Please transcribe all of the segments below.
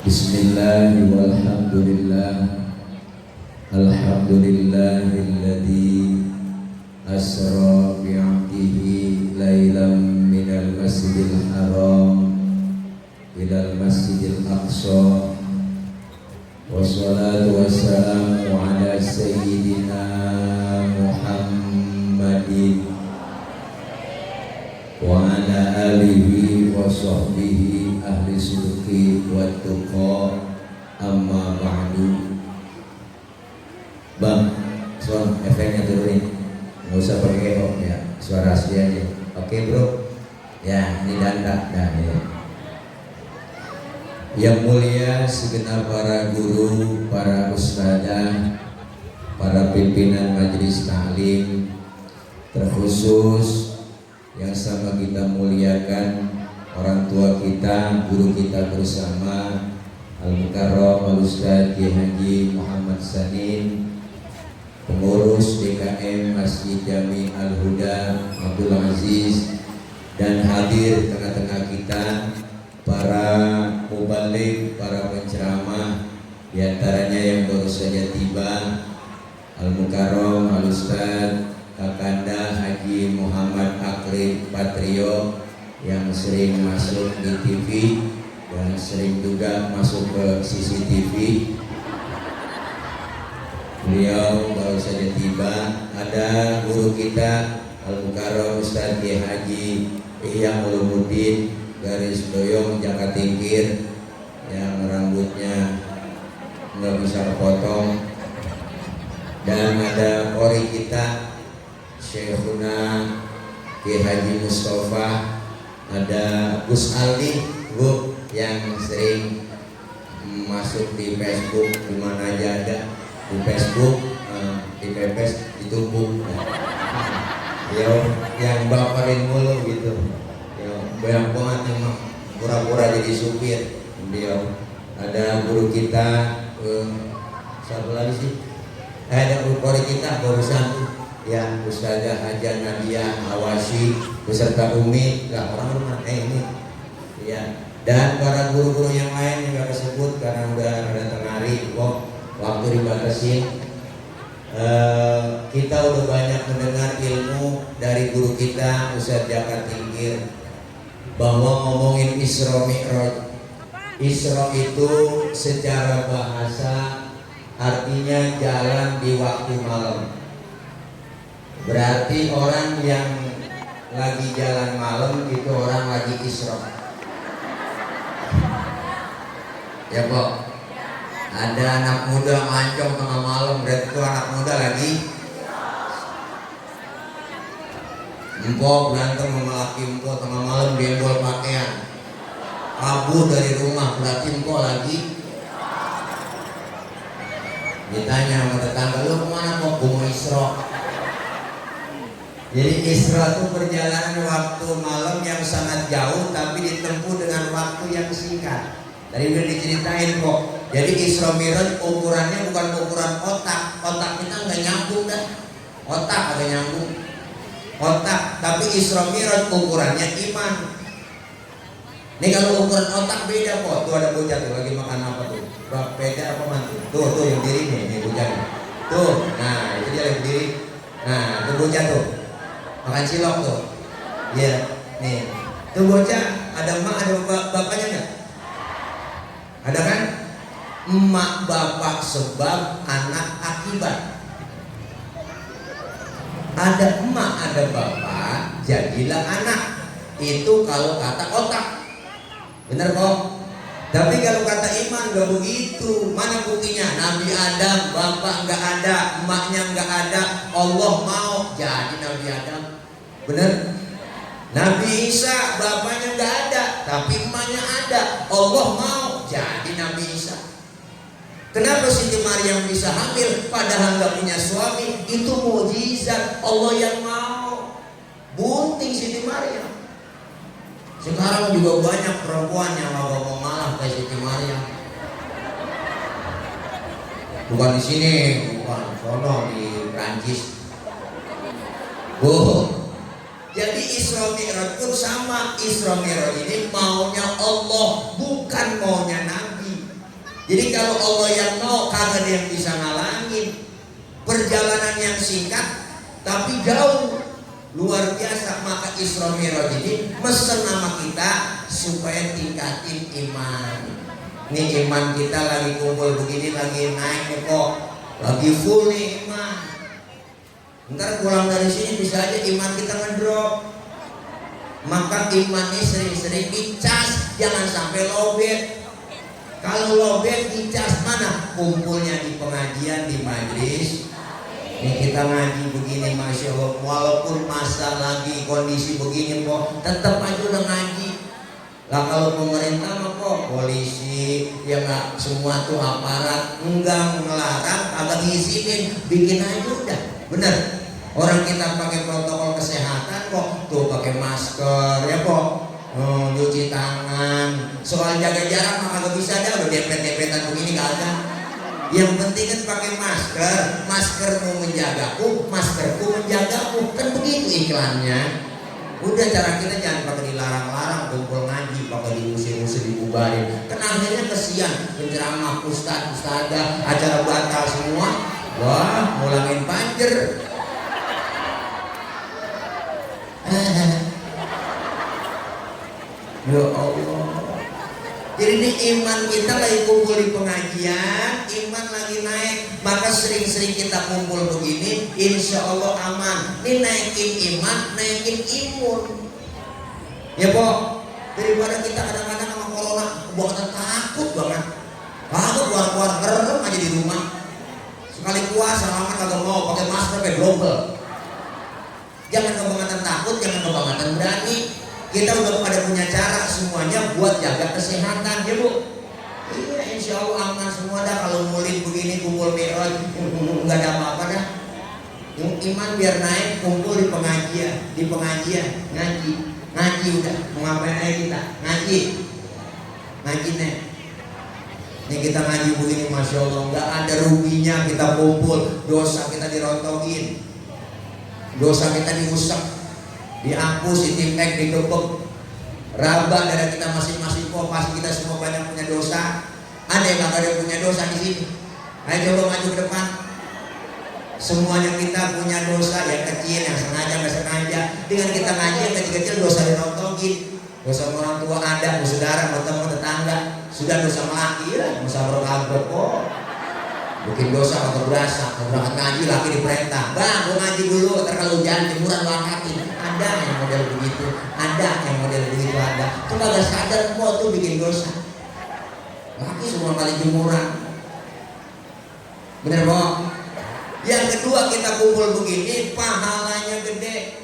Bismillah walhamdulillah. Alhamdulillahilladzi asra bi'abdihi lailam minal masjidil haram ilal masjidil aqsa. Wassalatu wassalamu ala sayyidina Muhammadin wa ala alihi wa sahbihi ahli sulki wa tuqa, amma ba'du. Bang, suara efeknya turunin, nggak usah pakai echo ya, suara asli aja. Oke bro, ya ini danda dan ya. Yang mulia segenap para guru, para ustadzah, para pimpinan majelis taklim, terkhusus yang sama kita muliakan orang tua kita, guru kita bersama Al-Mukarram Al-Ustadz Kiai Haji Muhammad Sanin, pengurus DKM Masjid Jami Al-Huda Abdul Aziz, dan hadir tengah-tengah kita para mubalik, para penceramah, diantaranya yang baru saja tiba Al-Mukarram Al-Ustadz Kakanda Haji Muhammad Akrim Patrio yang sering masuk di TV dan sering juga masuk ke CCTV. Beliau baru saja tiba. Ada guru kita Al-Mukarram Ustadz Kiai Haji Ihya Ulumuddin garis doyong Jaka Tingkir yang rambutnya nggak bisa kepotong, dan ada kori kita Syekhuna Kiai Haji Mustafa, ada Gus Aldi Bu yang sering masuk di Facebook, di mana aja ada di Facebook, di pepes, di tubuh. Yo, yang baperin mulu gitu. Yo, banyak banget yang pura-pura jadi supir. Beliau ada guru kita, siapa lagi sih? Ada guru kita barusan ya, Ustazah Haja Nadia Awasi beserta Umi, lah orang rumah ini ya, dan para guru-guru yang lain yang gak disebut karena udah ada tengah hari waktu dibatasi. Kita udah banyak mendengar ilmu dari guru kita Ustadz Jaka Tingkir bahwa ngomongin Isra Mi'raj. Isra itu secara bahasa artinya jalan di waktu malam. Berarti orang yang lagi jalan malam itu orang lagi Isra. Ya Pak, ada anak muda mancong tengah malam, berarti itu anak muda lagi. Empok berantem sama laki empok tengah malam, dia jual pakaian, kabur dari rumah, berarti empok lagi. Ditanya sama tetangga, lu kemana kok? Gua mau Isra. Jadi Isra itu perjalanan waktu malam yang sangat jauh tapi ditempuh dengan waktu yang singkat. Tadi udah diceritain kok. Jadi Isra Mi'raj ukurannya bukan ukuran otak. Otak kita nggak nyambung dah. Otak ada nyambung. Otak. Tapi Isra Mi'raj ukurannya iman. Ini kalau ukuran otak beda kok. Tuh ada bocah tuh lagi makan apa tuh? Beda apa mantu? Tuh yang diri nih bocah. Tuh. Nah itu dia yang diri. Nah itu bocah tuh. Makan cilok tuh, ya, nih, tuh bocah, ada emak, ada bapaknya nggak? Ada kan? Emak bapak sebab, anak akibat. Ada emak, ada bapak, jadilah anak. Itu kalau kata otak, bener kok? Tapi kalau kata iman gak begitu. Mana buktinya? Nabi Adam, bapak nggak ada, emaknya nggak ada, Allah mau jadi Nabi Adam. Bener? Nabi Isa bapaknya nggak ada, tapi emaknya ada. Allah mau jadi Nabi Isa. Kenapa Siti Maryam bisa hamil padahal nggak punya suami? Itu mukjizat Allah yang mau. Bunting Siti Maryam. Sekarang juga banyak perempuan yang mau malah kayak Siti Maryam. Bukan di sini, bukan sono di Prancis. Jadi Isra Mi'raj pun sama. Isra Mi'raj ini maunya Allah, bukan maunya Nabi. Jadi kalau Allah yang mau, kagak ada yang bisa ngalangin. Perjalanan yang singkat tapi jauh, luar biasa. Maka Isra Mi'raj ini mesen nama kita supaya tingkatin iman. Nih iman kita lagi kumpul begini, lagi naik nih kok, lagi full nih iman. Ntar pulang dari sini bisa aja iman kita ngedrop. Maka imannya sering-sering dicas, jangan sampai lobet. Kalau lobet dicas mana? Kumpulnya di pengajian, di majlis. Ini kita ngaji begini, masya Allah. Walaupun masa lagi kondisi begini kok, tetap aja udah ngaji. Lah kalau pemerintah mah kok polisi, ya nggak semua tuh aparat, enggak ngelarang, agak diizinin, bikin aja udah, bener. Orang kita pakai protokol kesehatan kok, tuh pakai masker, ya kok, cuci tangan. Soal jaga jarak mah kagak bisa dah, udah dempet-dempetan begini gak ada. Yang penting kan pakai masker, maskermu menjagaku, maskerku menjagaku, kan begitu iklannya. Udah, cara kita jangan pakai dilarang-larang kumpul ngaji, pakai diusir-usir, dibubarin. Kan akhirnya kesian, penceramah ustad-ustadzah, acara batal semua. Wah, ngulangin banjir. Ya Allah. Jadi ini iman kita lagi kumpul di pengajian, iman lagi naik, maka sering-sering kita kumpul begini, insya Allah aman. Ini naikin iman, naikin imun. Ya Pok, daripada kita kadang-kadang sama corona, buatan takut banget. Takut keluar-keluar gerem aja di rumah. Sekali puasa lama kagak mau pakai masker pakai global. Jangan kebangetan takut, jangan kebangetan berani. Kita udah pada punya cara semuanya buat jaga kesehatan, ya Bu. Iya, insya Allah aman semua dah. Kalau mulin begini kumpul Mi'raj, nggak ada apa-apa dah. Yang iman biar naik, kumpul di pengajian, ngaji udah. Mau ngapain aja kita? Ngaji nih. Ini kita ngaji begini, masya Allah, nggak ada ruginya kita kumpul. Dosa kita dirontokin, dosa kita diusap, dihapus, ditimpek, dikepek, raba darah kita masing-masing. Kok pasti kita semua banyak punya dosa. Ada yang gak ada punya dosa di sini? Ayo coba maju ke depan. Semuanya kita punya dosa, yang kecil, yang sengaja, nggak sengaja. Dengan kita ngaji yang kecil-kecil dosa dirontokin. Dosa orang tua ada, saudara, teman, tetangga. Sudah dosa melaki, ya, dosa berkabut kok. Bikin dosa atau berasa, berangkat ngaji laki diperintah, bang gua ngaji dulu, ntar kalau hujan jemuran lu angkatin. Ada yang model begitu, ada yang model begitu ada. Tuh kagak sadar kok tuh bikin dosa. Laki semua kali jemuran. Bener kok? Yang kedua, kita kumpul begini, pahalanya gede.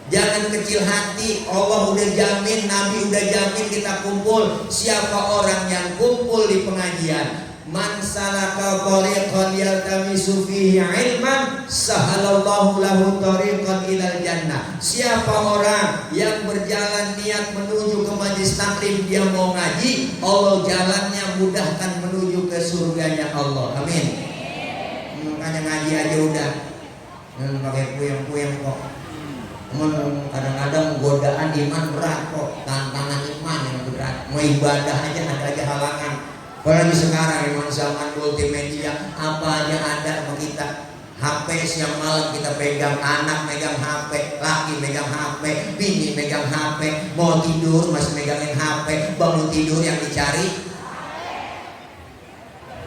Jangan kecil hati, Allah udah jamin, Nabi udah jamin kita kumpul. Siapa orang yang kumpul di pengajian, man salaka tariqan yaltamisu fihi ilman sahalallahu lahu tariqan ilal jannah. Siapa orang yang berjalan niat menuju ke majelis taklim, dia mau ngaji, Allah jalannya mudahkan menuju ke surganya Allah. Amin. Makanya ngaji aja udah, jangan pakai puyeng-puyeng kok. Kadang-kadang godaan iman berat kok, tantangan iman yang berat. Mau ibadah aja ada aja halangan. Apalagi sekarang memang zaman multimedia, apa aja ada sama kita. HP siang malam kita pegang, anak megang HP, laki megang HP, bini megang HP, mau tidur masih megangin HP, bangun tidur yang dicari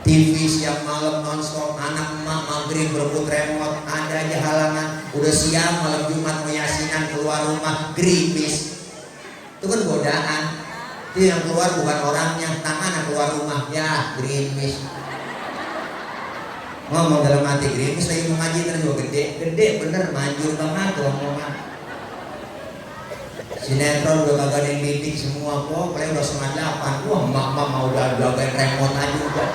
TV siang malam nonstop, anak emak maghrib berebut remote, ada aja halangan. Udah siang malam Jumat meyasinan keluar rumah gerimis, itu kan godaan. Itu yang keluar bukan orangnya, tangan yang keluar rumah, ya gerimis. Ngomong dalam hati gerimis lagi mau ngaji terus juga gede bener, manjur banget tuh omongan. Sinetron udah kagak ada yang bidik semua kok, paling udah 9:30. Wah emak-emak mau udah jagain remote aja udah.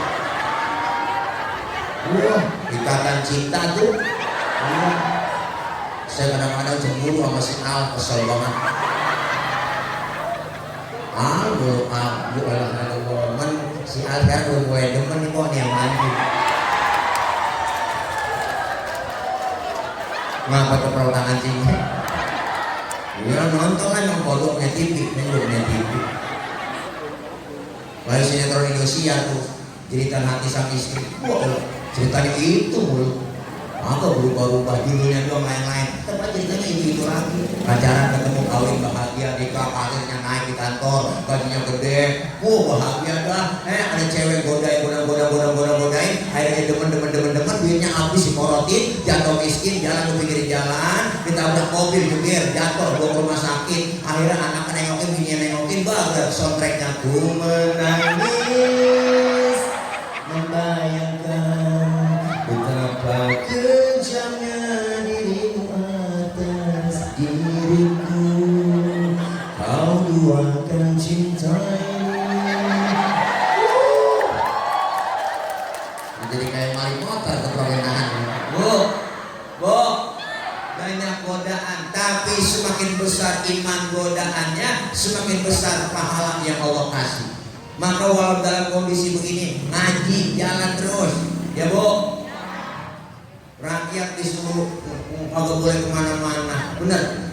Wah, ikatan cinta tuh. Wah, saya kadang-kadang cemburu sama si Al, kesel banget. Si Al kan udah mulai demen nih kok nih yang maju. Ngapa tepel tangan sini? Ya nonton kan yang kodoknya TV, yang kodoknya TV. Lalu sinetron Indonesia tuh Jeritan Hati Sang Istri, wah ceritanya itu mulu. Agak berubah-ubah judulnya doang lain-lain, tapi ceritanya itu lagi. Pacaran ketemu kawin bahagia, nikah karirnya naik di kantor, gajinya gede, bahagia dah. Ada cewek godain, godain, akhirnya demen, duitnya habis dimorotin, jatuh miskin, jalan ke pinggir jalan, ditabrak mobil jubir, jatuh, bawa ke rumah sakit. Akhirnya anak nengokin, bini nengokin, baru soundtracknya ku menangis, membayangkan betapa kejamnya dirimu atas diriku, kau duakan cinta ini. Jadi kayak maling motor ke perkenahan. Bu, banyak godaan, tapi semakin besar iman godaannya, semakin besar pahala yang Allah kasih. Maka walau dalam kondisi begini, ngaji jalan terus, ya Bu. Rakyat disuruh kagak boleh kemana-mana, bener.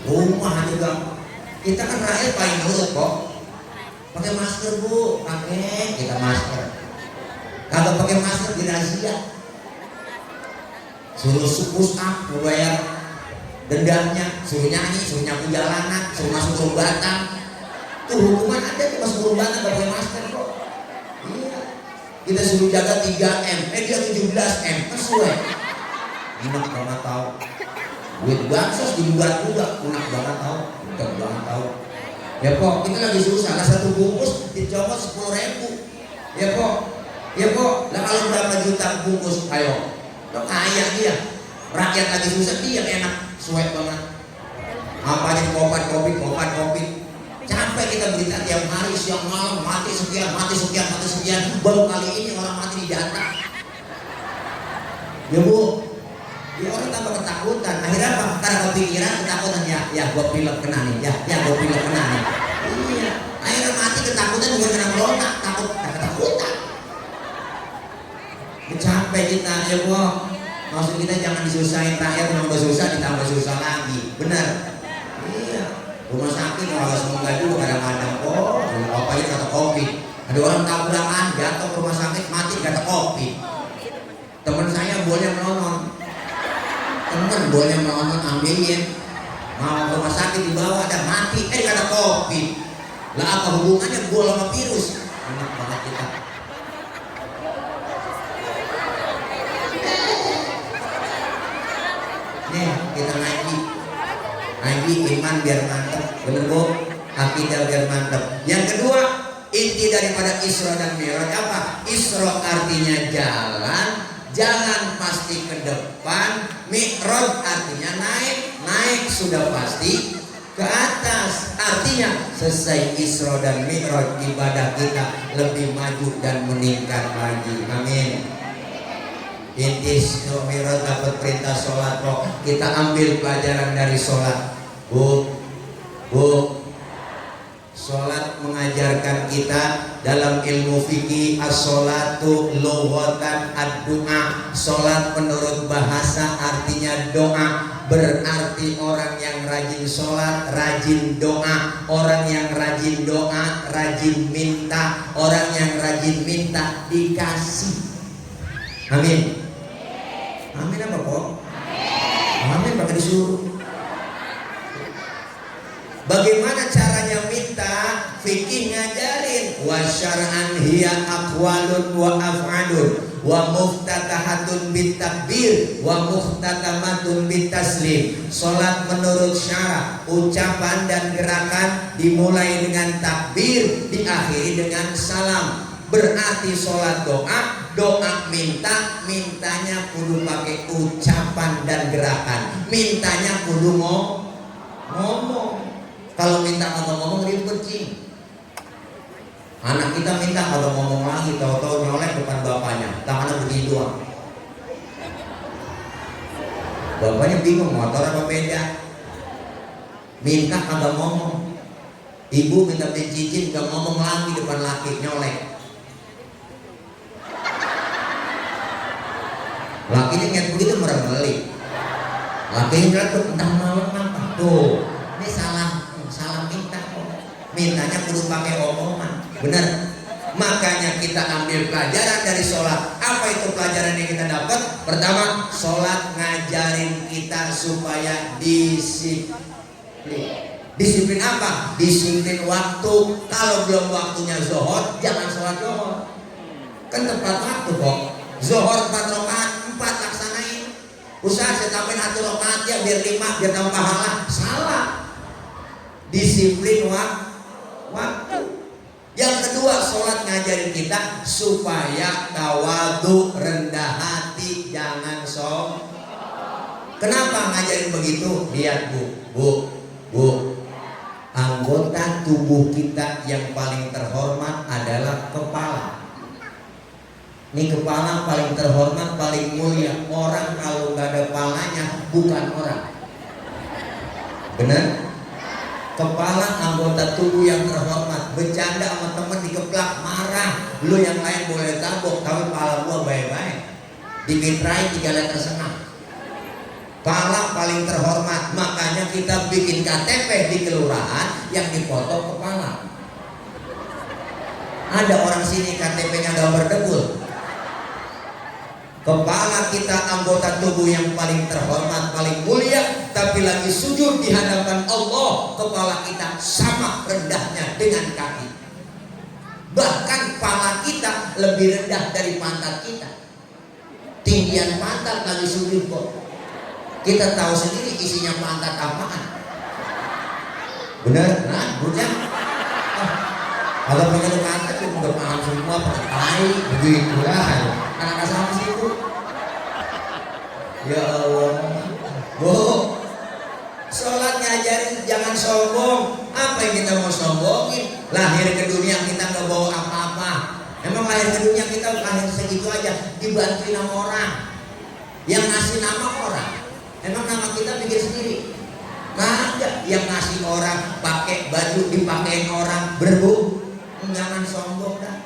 Rumah juga, kita kan rakyat paling nurut kok. Pakai masker Bu, pakai kita masker. Kagak pakai masker dirazia. Suruh push up, bayar dendamnya, suruh nyanyi, suruh nyapu jalanan, suruh masuk rumah batang. Tuh hukuman ada tuh masuk rumah batang gak pakai masker kok. Iya. Kita suruh jaga 3M, dia 17M, sesuai. Enak banget tahu. Duit bansos dibuat juga, enak banget tahu, enak banget tahu. Ya kok, kita lagi susah, lah satu bungkus dicopot 10.000. Ya kok, lah kalau berapa juta bungkus, ayo, lo kaya dia. Rakyat lagi susah, dia enak, sesuai banget. Apa aja kopi. Capek kita berita tiap hari siang malam mati sekian. Baru kali ini orang mati di data. Ya Bu, ya orang tambah ketakutan. Akhirnya apa? Karena kepikiran ketakutan ya gua pilek kena nih, ya gua pilek kena nih. Iya. Akhirnya mati ketakutan bukan kena corona, ketakutan. Capek kita ya Bu. Maksud kita jangan disusahin rakyat, nambah susah ditambah susah lagi. Benar. Iya. Rumah sakit kalau semoga juga kadang-kadang apa aja kata COVID. Ada orang tabrakan jatuh ke rumah sakit mati kata COVID. Teman saya boleh menonton, ambilin mau ke rumah sakit dibawa ada mati kata COVID. Lah apa hubungannya gua sama virus? Enak banget kita. Nih kita ngaji iman biar mantap, bener Bu, akidah biar mantap. Yang kedua, inti daripada Isra dan Mi'raj apa? Isra artinya jalan pasti ke depan. Mi'raj artinya naik sudah pasti ke atas. Artinya selesai Isra dan Mi'raj, ibadah kita lebih maju dan meningkat lagi. Amin. Inti Isra Mi'raj dapat perintah sholat kok. Kita ambil pelajaran dari sholat. Bu, sholat mengajarkan kita dalam ilmu fikih as-sholatu lughatan ad-du'a. Sholat menurut bahasa artinya doa. Berarti orang yang rajin sholat, rajin doa. Orang yang rajin doa, rajin minta. Orang yang rajin minta dikasih. Amin. Amin apa kok? Amin pakai disuruh. Bagaimana caranya minta? Fikih ngajarin. Wa syar'an hiya aqwalun wa af'alun wa muftatahatun bitakbir wa muhtatamatun bitaslim. Salat menurut syara, ucapan dan gerakan dimulai dengan takbir, diakhiri dengan salam. Berarti salat doa mintanya kudu pakai ucapan dan gerakan. Mintanya kudu ngomong. Kalau minta ngomong ribet sih. Anak kita minta kalau ngomong lagi, tahu-tahu nyolek depan bapaknya, tangannya begini doang. Bapaknya bingung motor apa beda. Minta kagak ngomong. Ibu minta beli cincin gak ngomong lagi depan laki, nyolek. Lakinya ngeliat begitu merem-melik. Lakinya ngeliat tuh entah malam apa. Tuh, ini salah minta kok. Mintanya kudu pakai omongan. Benar. Makanya kita ambil pelajaran dari sholat. Apa itu pelajaran yang kita dapat? Pertama, sholat ngajarin kita supaya disiplin. Disiplin apa? Disiplin waktu. Kalau belum waktunya zuhur, jangan sholat zuhur. Kan tepat waktu kok. Zuhur 4 rakaat, 4 laksanain. Usaha saya tambahin 1 rakaat ya biar 5, biar tambah pahala. Salah. Disiplin waktu. Yang kedua, sholat ngajarin kita supaya tawadu, rendah hati, jangan sombong. Kenapa ngajarin begitu? Lihat bu, anggota tubuh kita yang paling terhormat adalah kepala. Ini kepala paling terhormat, paling mulia. Orang kalau nggak ada kepalanya bukan orang. Benar? Kepala anggota tubuh yang terhormat. Bercanda sama temen dikeplak, marah. Lu yang lain boleh tabok, tapi kepala gua baik-baik. Dimitrai 3 liter setengah. Kepala paling terhormat. Makanya kita bikin KTP di kelurahan yang dipotong kepala. Ada orang sini KTP-nya gambar debul. Kepala kita anggota tubuh yang paling terhormat, paling mulia, tapi lagi sujud di hadapan Allah, kepala kita sama rendahnya dengan kaki. Bahkan kepala kita lebih rendah dari pantat kita. Tinggian pantat lagi sujud kok. Kita tahu sendiri isinya pantat apaan. Benar? Nah, bukan? Kalau punya pantat itu udah paham semua, pakai tai, begitulah. Anak sama situ. Ya Allah. Bu, sholat ngajarin jangan sombong. Apa yang kita mau sombongin? Lahir ke dunia kita nggak bawa apa-apa. Emang lahir ke dunia kita lahir segitu aja, dibantuin sama orang. Yang ngasih nama orang. Emang nama kita bikin sendiri? Nggak ada. Yang ngasih orang, pakai baju dipakein orang, berbu. Jangan sombong dah.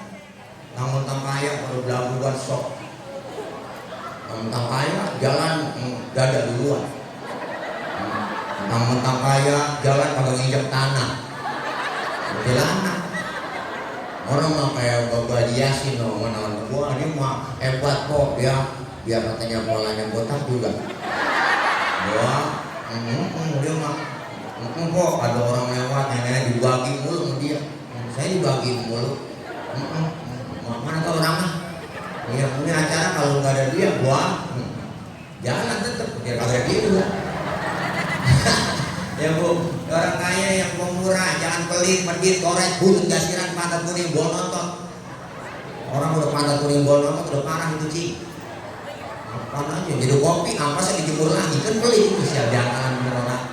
Tang-tang kaya kalau belaguan sok. Tang-tang kaya jalan dada duluan. Tang-tang kaya jalan kagak nginjek tanah. Celana. Orang mah kayak Bapak Yasin loh, mana gua ini mah hebat kok dia. Biar katanya polanya botak juga. Gua dia mah kok ada orang lewat nenek dibagi mulu sama dia. Saya dibagi mulu. Mana tau orang mah? Ya punya acara kalau nggak ada dia, gua jalan tetep biar kagak ada dia juga. Ya bu, orang kaya yang pemurah, jangan pelit, medit, korek, butut, gasiran, pantat kuning, bol nonton. Orang udah pantat kuning, bol nonton udah parah itu sih. Apa aja, jadi kopi, ampasnya dijemur lagi kan pelit itu siap jangan menolak.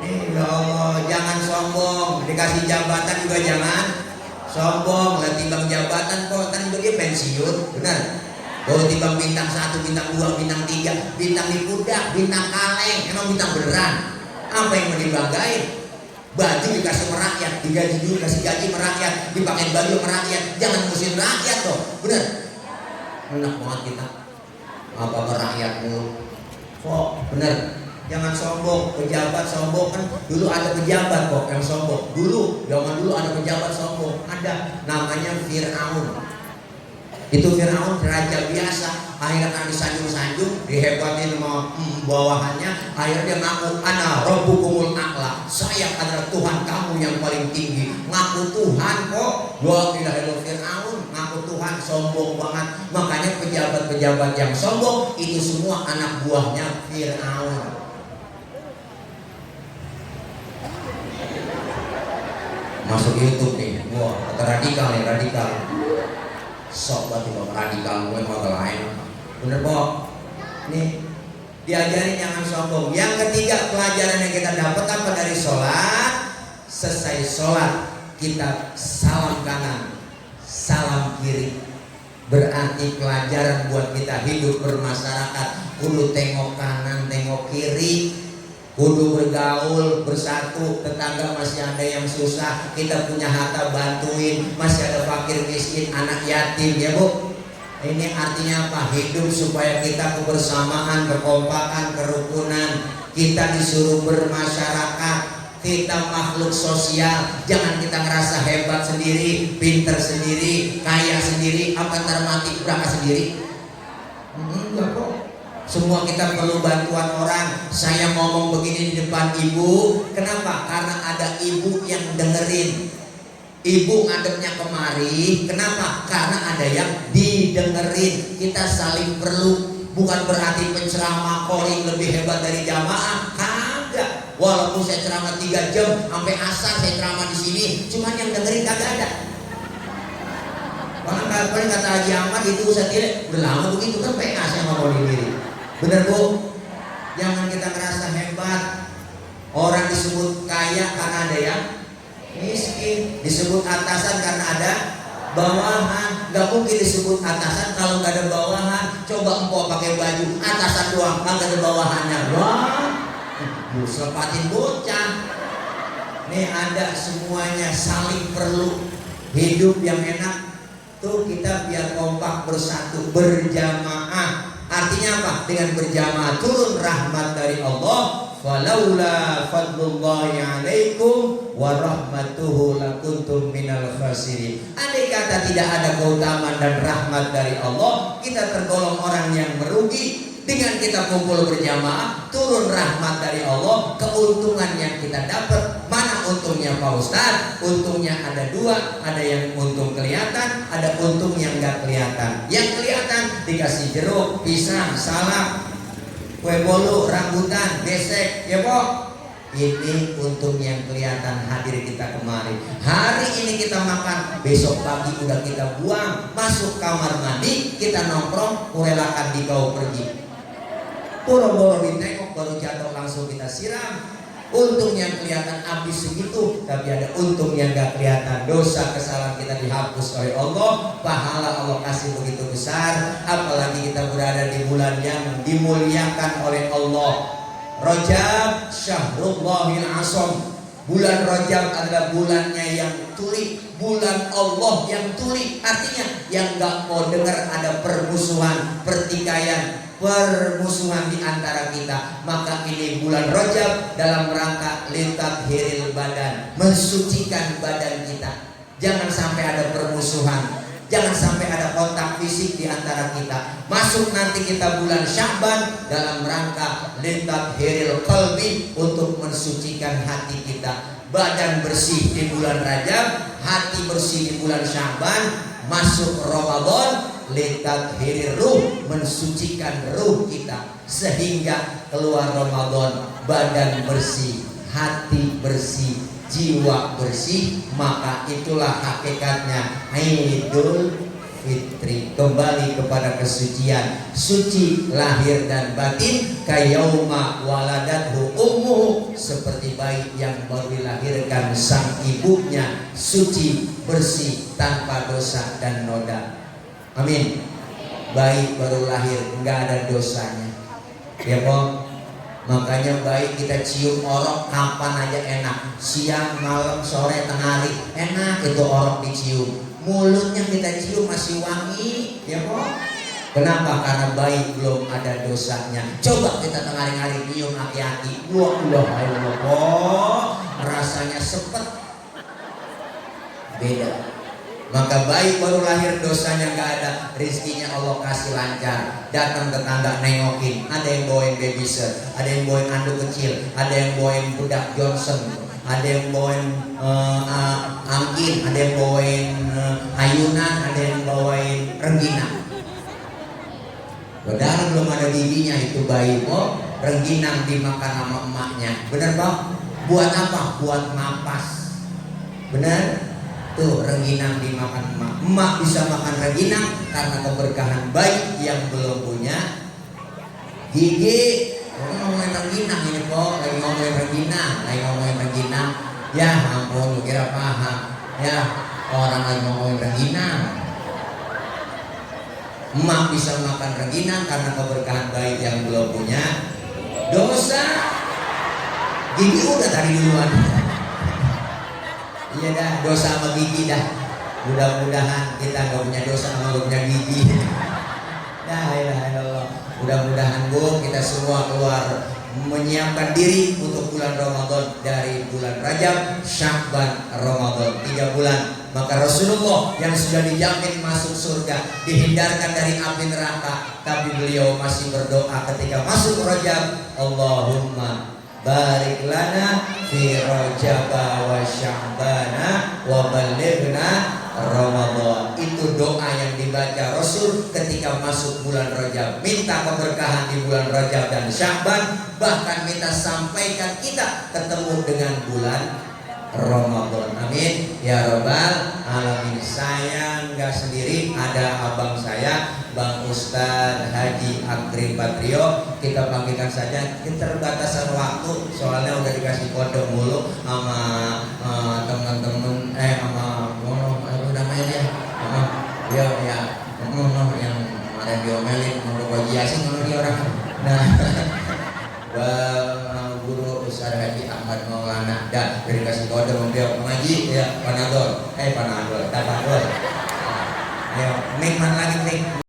Nih ya Allah, jangan sombong, dikasih jabatan juga jangan sombong. Lah timbang jabatan kok, kan dia pensiun, benar? Kalau timbang bintang 1, bintang 2, bintang 3, bintang di pudak, bintang kaleng, emang bintang beneran. Apa yang mau dibanggain? Baju dikasih merakyat, digaji juga kasih gaji merakyat, dipakai baju merakyat, jangan musim rakyat toh, bener? Enak banget kita, apa merakyat mulu? Kok bener? Jangan sombong, pejabat sombong kan dulu ada pejabat kok yang sombong. Dulu, zaman dulu ada pejabat sombong, ada namanya Fir'aun. Itu Fir'aun raja biasa, akhirnya disanjung-sanjung, dihebatin sama bawahannya, akhirnya dia ngaku ana rabbukumul a'la, saya adalah Tuhan kamu yang paling tinggi. Ngaku Tuhan kok, wa ilaha illallah. Fir'aun ngaku Tuhan, sombong banget. Makanya pejabat-pejabat yang sombong itu semua anak buahnya Fir'aun. Masuk YouTube nih, wah kata radikal nih, radikal. Sok banget bang radikal gue mau lain. Bener kok. Nih diajarin jangan sombong. Yang ketiga pelajaran yang kita dapat apa dari sholat? Selesai sholat kita salam kanan, salam kiri. Berarti pelajaran buat kita hidup bermasyarakat. Kudu tengok kanan, tengok kiri. Kudu bergaul, bersatu. Tetangga masih ada yang susah, kita punya harta bantuin. Masih ada fakir miskin, anak yatim ya bu. Ini artinya apa? Hidup supaya kita kebersamaan, kekompakan, kerukunan. Kita disuruh bermasyarakat. Kita makhluk sosial, jangan kita ngerasa hebat sendiri, pinter sendiri, kaya sendiri, apa ntar mati berangkat sendiri. Enggak kok. Semua kita perlu bantuan orang. Saya ngomong begini di depan ibu, kenapa? Karena ada ibu yang dengerin. Ibu ngadepnya kemari, kenapa? Karena ada yang didengerin. Kita saling perlu. Bukan berarti penceramah calling lebih hebat dari jamaah, kagak. Walaupun saya ceramah 3 jam sampai asar saya ceramah di sini, cuman yang dengerin kagak ada. Paling kata Haji Ahmad itu Ustaz Ile, udah lama begitu kan PA saya ngomong diri. Bener Bu? Jangan kita ngerasa hebat. Orang disebut kaya karena ada yang miskin, disebut atasan karena ada bawahan. Gak mungkin disebut atasan kalau gak ada bawahan. Coba empok pakai baju atasan doang, gak ada bawahannya. Wah, selepatin bocah. Nih ada semuanya, saling perlu. Hidup yang enak tuh kita biar kompak bersatu, berjamaah. Artinya apa? Dengan berjamaah turun rahmat dari Allah. Walaula fadlullahi alaikum wa rahmatuhu lakuntum minal khasirin. Andai kata tidak ada keutamaan dan rahmat dari Allah, kita tergolong orang yang merugi. Dengan kita kumpul berjamaah, turun rahmat dari Allah, keuntungan yang kita dapat. Mana untungnya Pak Ustadz? Untungnya ada 2, ada yang untung kelihatan, ada untung yang gak kelihatan. Yang kelihatan dikasih jeruk, pisang, salak, kue bolu, rambutan, besek, ya Pok. Ini untung yang kelihatan hadir kita kemari. Hari ini kita makan, besok pagi udah kita buang, masuk kamar mandi, kita nongkrong, kurelakan di kau pergi. Boro-boro ditengok baru jatuh langsung kita siram. Untung yang kelihatan habis segitu, tapi ada untung yang gak kelihatan. Dosa kesalahan kita dihapus oleh Allah, pahala Allah kasih begitu besar. Apalagi kita berada di bulan yang dimuliakan oleh Allah. Rajab Syahrullahil Azam. Bulan Rajab adalah bulannya yang tuli, bulan Allah yang tuli. Artinya yang gak mau dengar ada permusuhan, pertikaian, permusuhan di antara kita. Maka ini bulan Rajab dalam rangka litathhiril badan, mensucikan badan kita. Jangan sampai ada permusuhan, jangan sampai ada kontak fisik di antara kita. Masuk nanti kita bulan Sya'ban dalam rangka litathhiril qalbi, untuk mensucikan hati kita. Badan bersih di bulan Rajab, hati bersih di bulan Sya'ban. Masuk Ramadan litathhirir ruh, mensucikan ruh kita, sehingga keluar Ramadan badan bersih, hati bersih, jiwa bersih. Maka itulah hakikatnya Idul Fitri, kembali kepada kesucian, suci lahir dan batin. Kayauma waladathu ummuhu, seperti bayi yang baru dilahirkan sang ibunya, suci, bersih, tanpa dosa dan noda. Amin. Bayi baru lahir nggak ada dosanya, ya Pok. Makanya bayi kita cium orok kapan aja enak, siang, malam, sore, tengah hari, enak itu orok dicium. Mulutnya kita cium masih wangi, ya Pok. Kenapa? Karena bayi belum ada dosanya. Coba kita tengah hari cium aki-aki, wah rasanya sepet, beda. Maka bayi baru lahir dosanya nggak ada, rizkinya Allah kasih lancar. Datang tetangga nengokin, ada yang bawain babysitter, ada yang bawain anduk kecil, ada yang bawain budak Johnson, ada yang bawain angkin, ada yang bawain ayunan, ada yang bawain rengginang. Padahal belum ada giginya itu bayi kok, rengginang dimakan sama emaknya. Benar Pak? Buat apa? Buat napas. Benar? Tuh rengginang dimakan emak. Emak bisa makan rengginang karena keberkahan bayi yang belum punya gigi. Ngomongin rengginang ini Pok, lagi ngomongin rengginang, Ya ampun, lu kira paham? Ya orang lagi ngomongin rengginang. Emak bisa makan rengginang karena keberkahan bayi yang belum punya dosa. Gigi udah tadi duluan. Iya dah, dosa sama gigi dah. Mudah-mudahan kita gak punya dosa sama gak punya gigi. La ilaha illallah. Mudah-mudahan Bu, kita semua keluar menyiapkan diri untuk bulan Ramadan dari bulan Rajab, Sya'ban, Ramadan, 3 bulan. Maka Rasulullah yang sudah dijamin masuk surga, dihindarkan dari api neraka, tapi beliau masih berdoa ketika masuk Rajab, Allahumma barik lana fi Rajab wa Sya'bana wa balighna Ramadan. Itu doa yang dibaca Rasul ketika masuk bulan Rajab, minta keberkahan di bulan Rajab dan Sya'ban, bahkan minta sampaikan kita ketemu dengan bulan Ramadan. Amin ya robbal alamin. Saya nggak sendiri, ada abang saya, Bang Ustadz Haji Akrim Patrio. Kita panggilkan saja, keterbatasan waktu soalnya udah dikasih kode mulu sama teman-teman sama namanya dia ya yang kemarin diomelin mau bajiasin sama dia orang. Nah Guru Ustaz Haji Ahmad Maulana dan dikasih kode beliau mengaji ya Panadol Panadol. Ayo nikmat lagi nih.